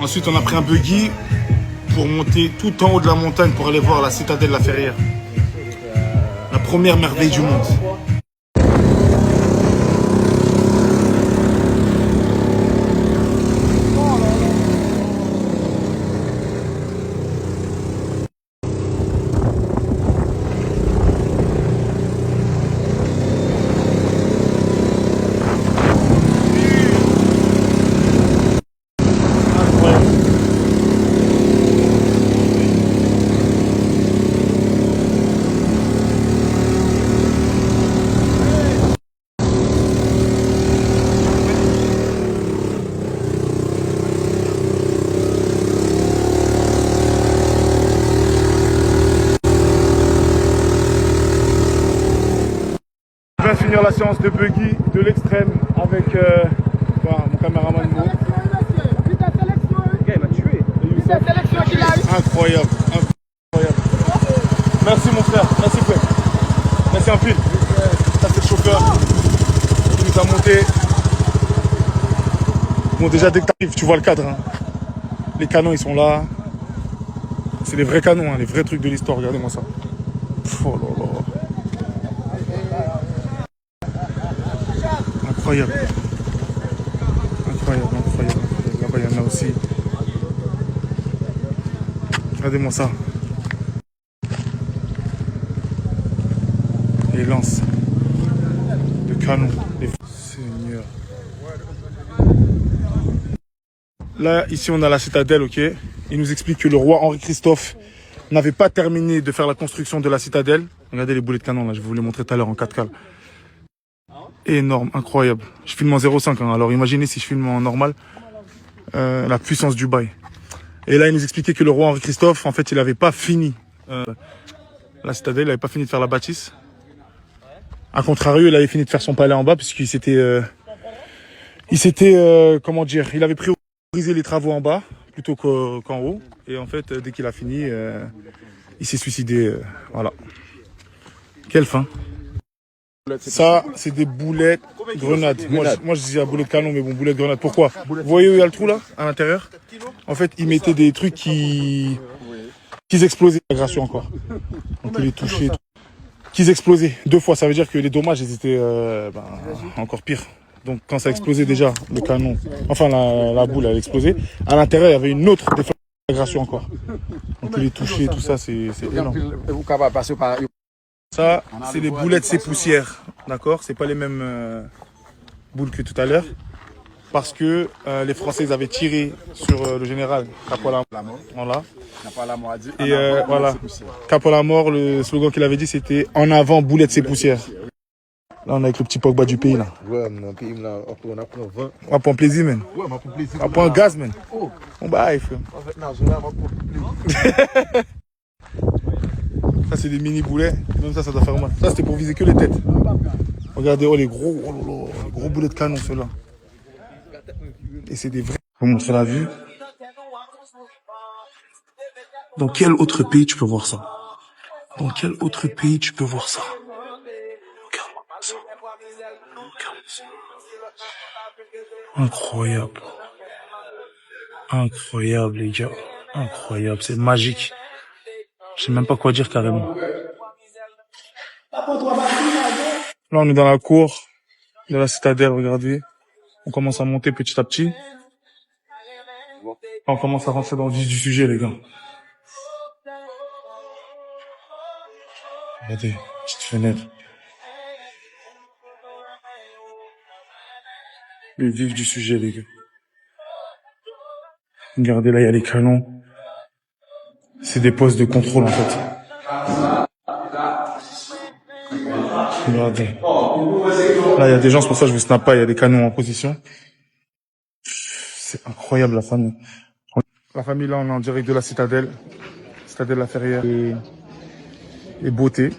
Ensuite, on a pris un buggy pour monter tout en haut de la montagne pour aller voir la citadelle La Ferrière. La première merveille du monde. Je viens de finir la séance de buggy de l'extrême avec mon caméraman Mo. Le gars, il m'a tué. Incroyable, incroyable. Merci mon frère, merci frère. Merci un pile. Ça c'est le chauffeur qui nous a monté. Bon déjà dès que tu arrives, tu vois le cadre. Hein. Les canons ils sont là. C'est les vrais canons, hein, les vrais trucs de l'histoire, regardez-moi ça. Oh là là. Incroyable. Incroyable, incroyable. Là-bas, il y en a aussi. Regardez-moi ça. Les lances. Le canon. Les... Seigneur. Là, ici, on a la citadelle, ok. Il nous explique que le roi Henri-Christophe n'avait pas terminé de faire la construction de la citadelle. Regardez les boulets de canon, là, je vous les montrer tout à l'heure en 4K. Énorme, incroyable. Je filme en 0,5, hein. Alors imaginez si je filme en normal, la puissance du bail. Et là, il nous expliquait que le roi Henri-Christophe, en fait, il n'avait pas fini la citadelle, il n'avait pas fini de faire la bâtisse. A contrario, il avait fini de faire son palais en bas, puisqu'il s'était, comment dire, il avait priorisé les travaux en bas plutôt qu'en haut. Et en fait, dès qu'il a fini, il s'est suicidé. Voilà. Quelle fin. Ça, c'est des boulettes grenades. Moi, je disais boulettes canon, mais bon, boulettes grenades. Pourquoi? Vous voyez où il y a le trou là, à l'intérieur? En fait, ils mettaient des trucs qui explosaient. L'agression encore. Donc il est touché. Qu'ils explosaient 2 fois. Ça veut dire que les dommages, ils étaient encore pires. Donc quand ça a explosé déjà, le canon, enfin la boule, elle a explosé. À l'intérieur, il y avait une autre déflagration encore. Donc il est touché, tout ça, c'est énorme. Ça, c'est les boulettes, c'est poussières, d'accord? C'est pas les mêmes boules que tout à l'heure. Parce que les Français, ils avaient tiré sur le général Capola. Voilà. Et voilà. Capola mort, le slogan qu'il avait dit, c'était « En avant, boulettes, c'est poussières ». Là, on est avec le petit Pogba du pays, là. Ouais, mon pays, là, on apprend 20. On va prendre plaisir, man. Ouais, on va prendre plaisir. On va prendre un gaz, man. On va, il fait. Ça, c'est des mini boulets. Même ça doit faire mal. Ça, c'était pour viser que les têtes. Regardez, oh, les gros, oh là là, les gros boulets de canon, ceux-là. Et c'est des vrais. Je vais vous montrer la vue. Dans quel autre pays tu peux voir ça? Dans quel autre pays tu peux voir ça? Regarde-moi ça. Regarde ça. Incroyable. Incroyable, les gars. Incroyable, c'est magique. Je sais même pas quoi dire carrément. Là, on est dans la cour de la citadelle, regardez. On commence à monter petit à petit. On commence à rentrer dans le vif du sujet, les gars. Regardez, petite fenêtre. Le vif du sujet, les gars. Regardez, là, il y a les canons. C'est des postes de contrôle, en fait. Regardez. Là, il y a des gens, c'est pour ça que je vous snap pas, il y a des canons en position. C'est incroyable, la famille. La famille, là, on est en direct de la citadelle. Citadelle La Ferrière et beauté.